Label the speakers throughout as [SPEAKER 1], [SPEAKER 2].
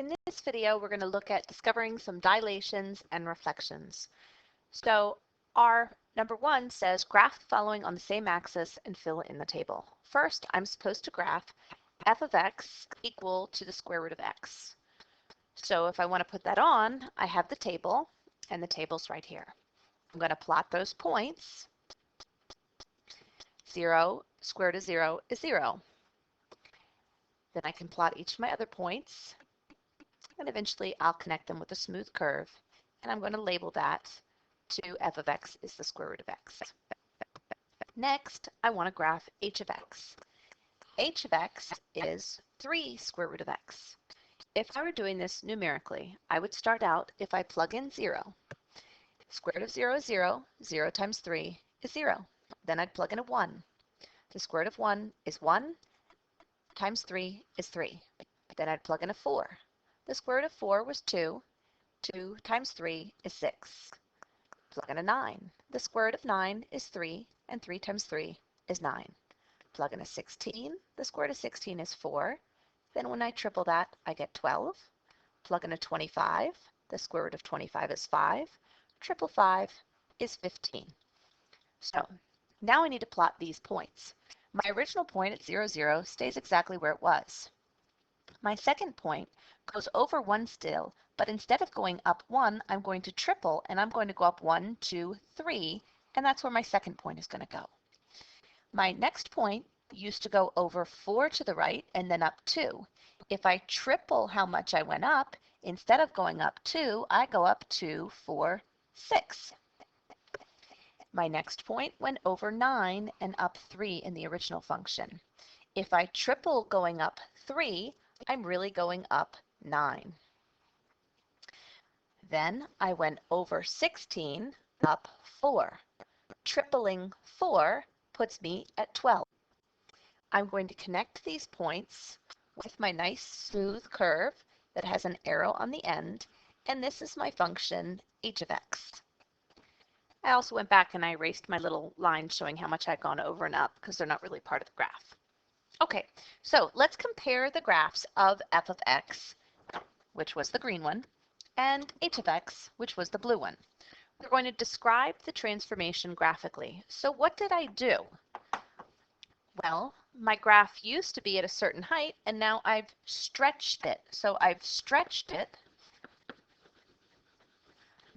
[SPEAKER 1] In this video, we're going to look at discovering some dilations and reflections. So our number one says graph the following on the same axis and fill in the table. First, I'm supposed to graph f of x equal to the square root of x. So if I want to put that on, I have the table, and the table's right here. I'm going to plot those points. 0, square root of 0 is 0. Then I can plot each of my other points, and eventually I'll connect them with a smooth curve, and I'm going to label that to f of x is the square root of x. Next, I want to graph h of x. H of x is 3 square root of x. If I were doing this numerically, I would start out if I plug in 0. Square root of 0 is 0. 0 times 3 is 0. Then I'd plug in a 1. The square root of 1 is 1 times 3 is 3. Then I'd plug in a 4. The square root of 4 was 2. 2 times 3 is 6. Plug in a 9. The square root of 9 is 3, and 3 times 3 is 9. Plug in a 16. The square root of 16 is 4. Then when I triple that, I get 12. Plug in a 25. The square root of 25 is 5. Triple 5 is 15. So now I need to plot these points. My original point at 0, 0 stays exactly where it was. My second point goes over 1 still, but instead of going up 1, I'm going to triple, and I'm going to go up 1, 2, 3, and that's where my second point is going to go. My next point used to go over 4 to the right and then up 2. If I triple how much I went up, instead of going up 2, I go up 2, 4, 6. My next point went over 9 and up 3 in the original function. If I triple going up 3, I'm really going up 9. Then I went over 16, up 4. Tripling 4 puts me at 12. I'm going to connect these points with my nice smooth curve that has an arrow on the end, and this is my function h of x. I also went back and I erased my little lines showing how much I'd gone over and up because they're not really part of the graph. Okay, so let's compare the graphs of f of x, which was the green one, and h of x, which was the blue one. We're going to describe the transformation graphically. So what did I do? Well, my graph used to be at a certain height, and now I've stretched it. So I've stretched it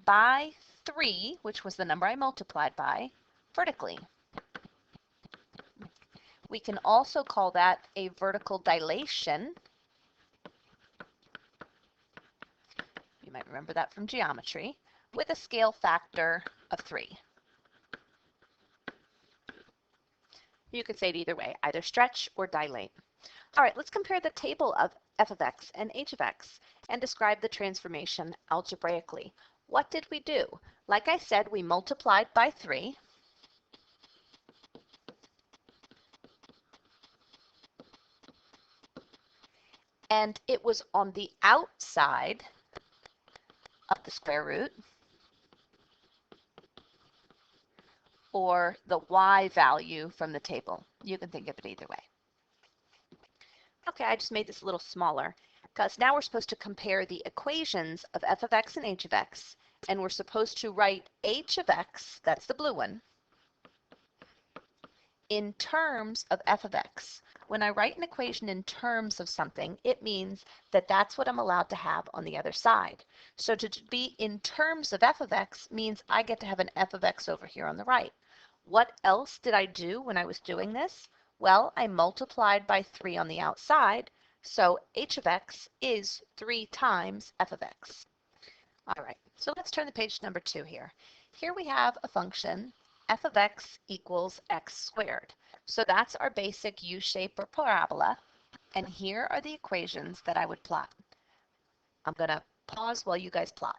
[SPEAKER 1] by 3, which was the number I multiplied by, vertically. We can also call that a vertical dilation. You might remember that from geometry, with a scale factor of 3. You could say it either way, either stretch or dilate. All right, let's compare the table of f of x and h of x and describe the transformation algebraically. What did we do? Like I said, we multiplied by 3. And it was on the outside of the square root, or the y value from the table. You can think of it either way. Okay, I just made this a little smaller because now we're supposed to compare the equations of f of x and h of x, and we're supposed to write h of x, that's the blue one, in terms of f of x. When I write an equation in terms of something, it means that that's what I'm allowed to have on the other side. So to be in terms of f of x means I get to have an f of x over here on the right. What else did I do when I was doing this? Well, I multiplied by 3 on the outside, so h of x is 3 times f of x. All right, so let's turn to page number 2 here. Here we have a function, f of x equals x squared. So that's our basic U-shape or parabola, and here are the equations that I would plot. I'm going to pause while you guys plot.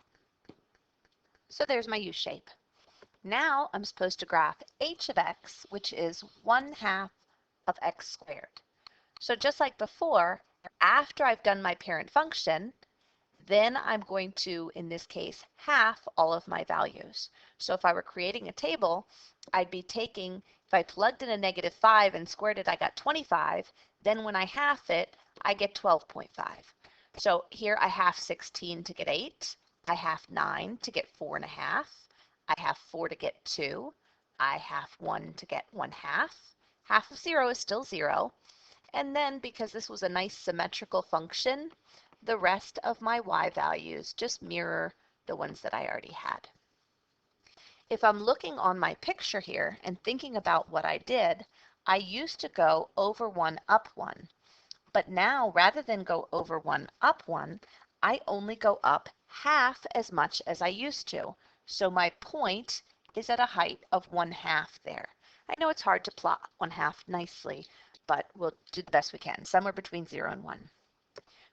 [SPEAKER 1] So there's my U-shape. Now I'm supposed to graph h of x, which is 1/2 of x squared. So just like before, after I've done my parent function, then I'm going to, in this case, half all of my values. So if I were creating a table, I'd be taking, if I plugged in a -5 and squared it, I got 25. Then when I half it, I get 12.5. So here I have 16 to get 8. I have 9 to get 4.5. I have 4 to get 2. I have 1 to get 1/2. Half of 0 is still 0. And then because this was a nice symmetrical function, the rest of my y values just mirror the ones that I already had. If I'm looking on my picture here and thinking about what I did, I used to go over 1 up 1. But now, rather than go over 1 up 1, I only go up half as much as I used to. So my point is at a height of 1/2 there. I know it's hard to plot 1/2 nicely, but we'll do the best we can, somewhere between 0 and 1.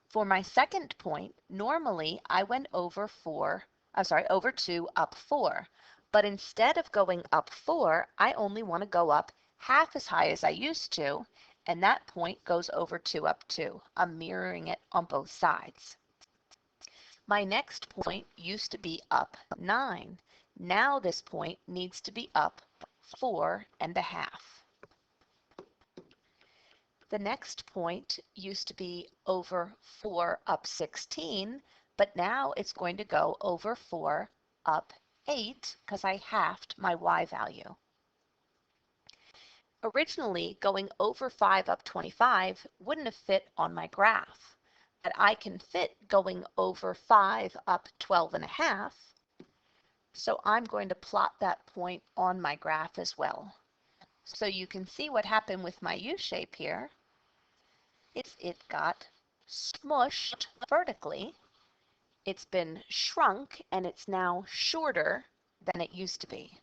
[SPEAKER 1] For my second point, normally I went over 2 up 4. But instead of going up 4, I only want to go up half as high as I used to, and that point goes over 2 up 2. I'm mirroring it on both sides. My next point used to be up 9. Now this point needs to be up 4.5. The next point used to be over 4 up 16, but now it's going to go over 4 up 8 because I halved my y value. Originally, going over 5 up 25 wouldn't have fit on my graph, but I can fit going over 5 up 12.5, so I'm going to plot that point on my graph as well. So you can see what happened with my U shape here. It got smushed vertically. It's been shrunk and it's now shorter than it used to be.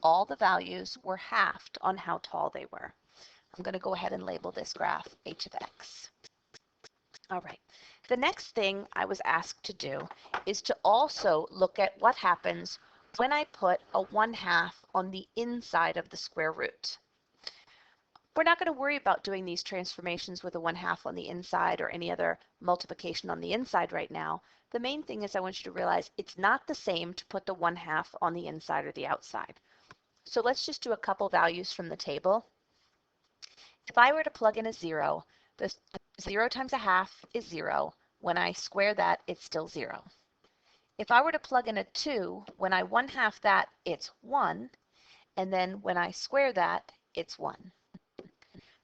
[SPEAKER 1] All the values were halved on how tall they were. I'm going to go ahead and label this graph h of x. All right. The next thing I was asked to do is to also look at what happens when I put a 1/2 on the inside of the square root. We're not going to worry about doing these transformations with a 1/2 on the inside or any other multiplication on the inside right now. The main thing is I want you to realize it's not the same to put the 1/2 on the inside or the outside. So let's just do a couple values from the table. If I were to plug in a 0, the 0 times 1/2 is 0. When I square that, it's still 0. If I were to plug in a 2, when I 1/2 that, it's 1. And then when I square that, it's 1.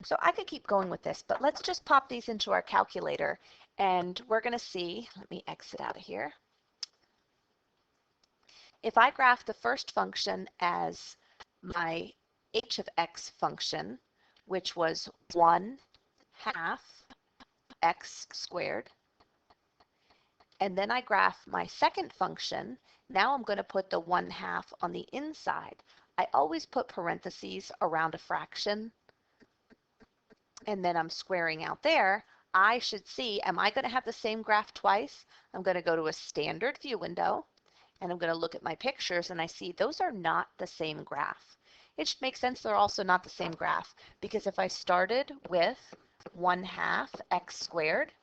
[SPEAKER 1] So I could keep going with this, but let's just pop these into our calculator and we're going to see, let me exit out of here. If I graph the first function as my h of x function, which was 1/2 x squared, and then I graph my second function, now I'm going to put the 1/2 on the inside. I always put parentheses around a fraction, and then I'm squaring out there. I should see, am I going to have the same graph twice? I'm going to go to a standard view window, and I'm going to look at my pictures, and I see those are not the same graph. It should make sense they're also not the same graph, because if I started with 1/2 x squared,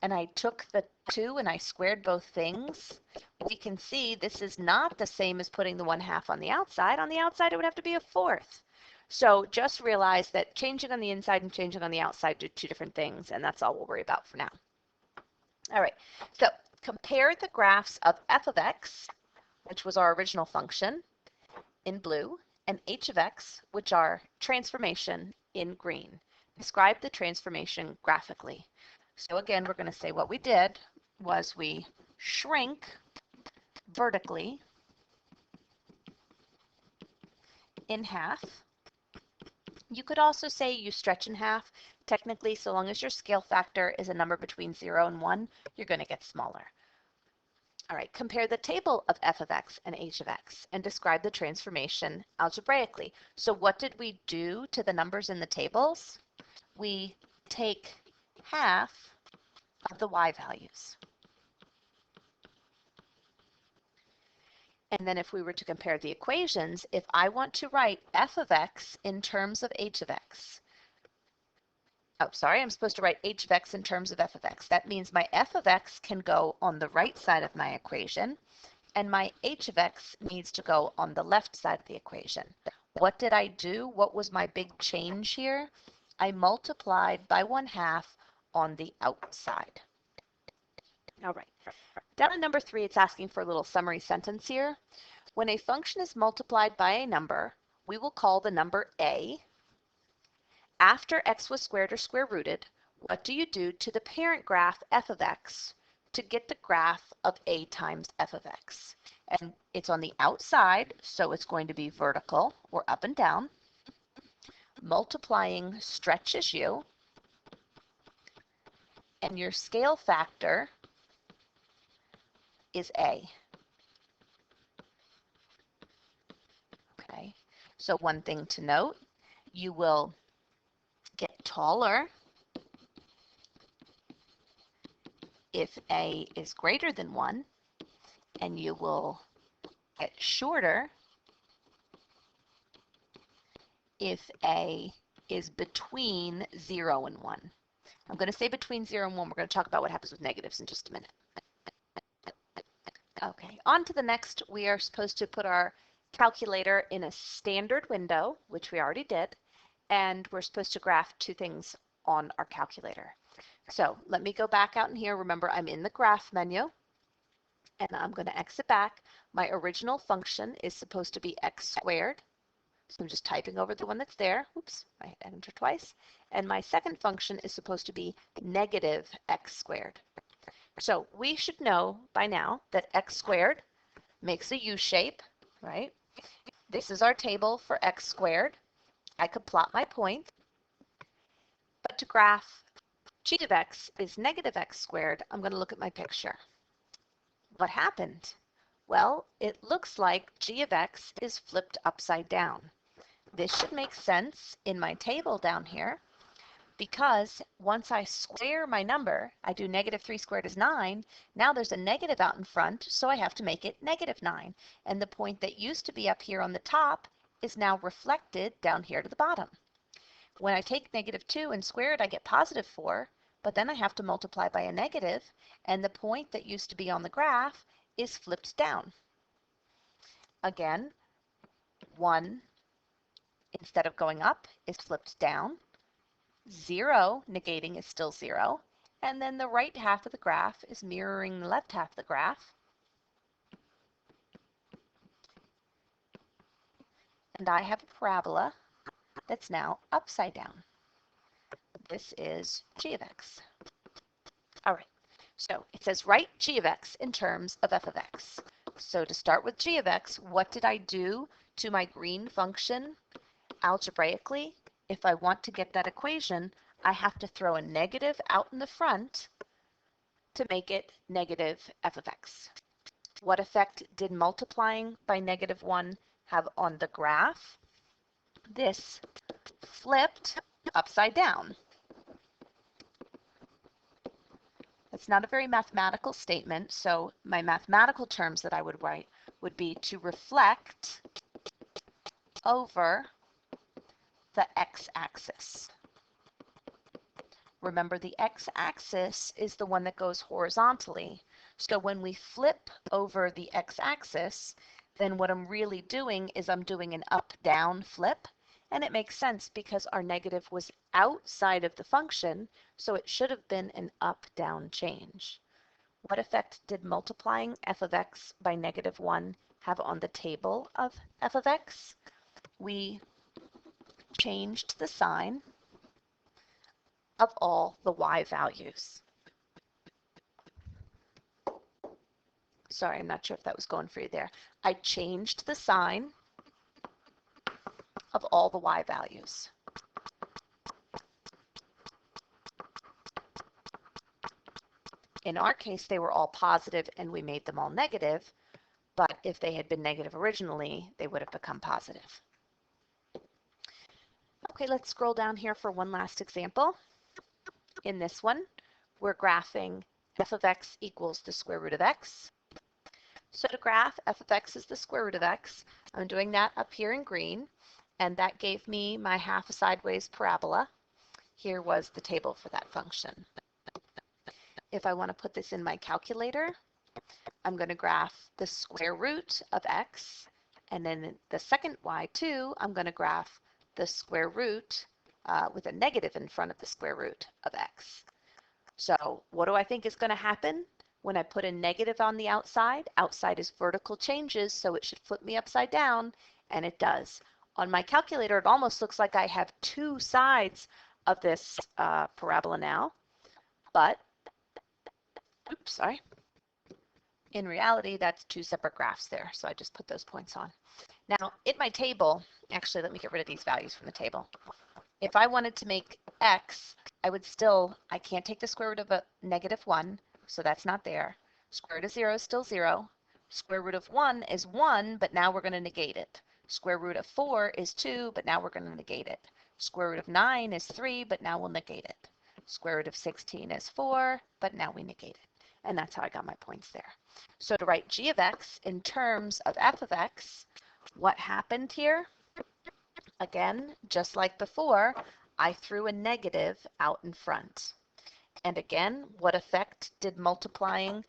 [SPEAKER 1] and I took the 2 and I squared both things, we can see this is not the same as putting the 1/2 on the outside. On the outside, it would have to be a 4th. So just realize that changing on the inside and changing on the outside do two different things, and that's all we'll worry about for now. All right, so compare the graphs of f of x, which was our original function, in blue, and h of x, which are transformation, in green. Describe the transformation graphically. So again, we're going to say what we did was we shrink vertically in half. You could also say you stretch in half. Technically, so long as your scale factor is a number between 0 and 1, you're going to get smaller. All right, compare the table of f of x and h of x and describe the transformation algebraically. So what did we do to the numbers in the tables? We take half of the y values. And then if we were to compare the equations, if I want to write f of x in terms of h of x, oh, sorry, I'm supposed to write h of x in terms of f of x. That means my f of x can go on the right side of my equation, and my h of x needs to go on the left side of the equation. What did I do? What was my big change here? I multiplied by 1/2 on the outside. All right. Down in number 3, it's asking for a little summary sentence here. When a function is multiplied by a number, we will call the number a. After x was squared or square rooted, what do you do to the parent graph f of x to get the graph of a times f of x? And it's on the outside, so it's going to be vertical or up and down. Multiplying stretches you, and your scale factor is a. Okay, so one thing to note, you will get taller if a is greater than 1, and you will get shorter if a is between 0 and 1. I'm going to say between 0 and 1. We're going to talk about what happens with negatives in just a minute. Okay, on to the next. We are supposed to put our calculator in a standard window, which we already did, and we're supposed to graph 2 things on our calculator. So let me go back out in here. Remember, I'm in the graph menu, and I'm going to exit back. My original function is supposed to be x squared. So I'm just typing over the one that's there. Oops, I hit enter twice. And my second function is supposed to be negative x squared. So we should know by now that x squared makes a U shape, right? This is our table for x squared. I could plot my point, but to graph g of x is negative x squared, I'm going to look at my picture. What happened? Well, it looks like g of x is flipped upside down. This should make sense in my table down here, because once I square my number, I do negative 3 squared is 9. Now there's a negative out in front, so I have to make it negative 9. And the point that used to be up here on the top is now reflected down here to the bottom. When I take negative 2 and square it, I get positive 4, but then I have to multiply by a negative, and the point that used to be on the graph is flipped down. Again, 1 instead of going up is flipped down. 0 negating is still 0. And then the right half of the graph is mirroring the left half of the graph. And I have a parabola that's now upside down. This is g of x. All right, so it says write g of x in terms of f of x. So to start with g of x, what did I do to my green function algebraically? If I want to get that equation, I have to throw a negative out in the front to make it negative f of x. What effect did multiplying by negative 1 have on the graph? This flipped upside down. That's not a very mathematical statement, so my mathematical terms that I would write would be to reflect over the x-axis. Remember, the x-axis is the one that goes horizontally. So when we flip over the x-axis, then what I'm really doing is I'm doing an up-down flip. And it makes sense because our negative was outside of the function, so it should have been an up-down change. What effect did multiplying f of x by negative 1 have on the table of f of x? We changed the sign of all the y values. Sorry, I'm not sure if that was going for you there. I changed the sign of all the y values. In our case, they were all positive and we made them all negative, but if they had been negative originally, they would have become positive. Okay, let's scroll down here for one last example. In this one, we're graphing f of x equals the square root of x. So to graph f of x is the square root of x, I'm doing that up here in green, and that gave me my half a sideways parabola. Here was the table for that function. If I want to put this in my calculator, I'm going to graph the square root of x, and then the second y2, I'm going to graph the square root with a negative in front of the square root of x. So what do I think is going to happen When I put a negative on the outside, outside is vertical changes, so it should flip me upside down, and it does. On my calculator, it almost looks like I have two sides of this parabola now, but, oops, sorry. In reality, that's two separate graphs there, so I just put those points on. Now, in my table, actually, let me get rid of these values from the table. If I wanted to make x, I can't take the square root of a -1, so that's not there. Square root of 0 is still 0. Square root of 1 is 1, but now we're going to negate it. Square root of 4 is 2, but now we're going to negate it. Square root of 9 is 3, but now we'll negate it. Square root of 16 is 4, but now we negate it. And that's how I got my points there. So to write g of x in terms of f of x, what happened here? Again, just like before, I threw a negative out in front. And again, what effect did multiplying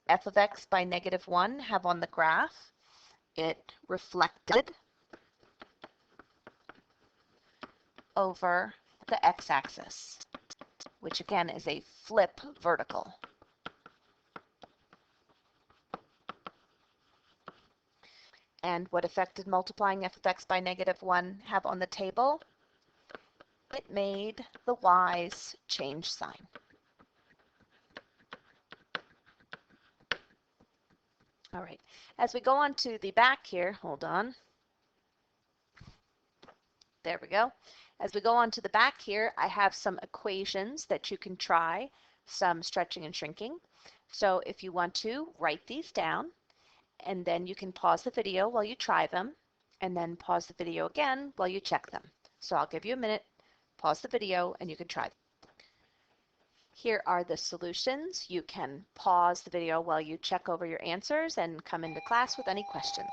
[SPEAKER 1] f of x by -1 have on the graph? It reflected over the x-axis, which again is a flip vertical. And what effect did multiplying f of x by -1 have on the table? It made the y's change sign. All right, as we go on to the back here, hold on. There we go. As we go on to the back here, I have some equations that you can try, some stretching and shrinking. So if you want to, write these down, and then you can pause the video while you try them, and then pause the video again while you check them. So I'll give you a minute, pause the video, and you can try them. Here are the solutions. You can pause the video while you check over your answers and come into class with any questions.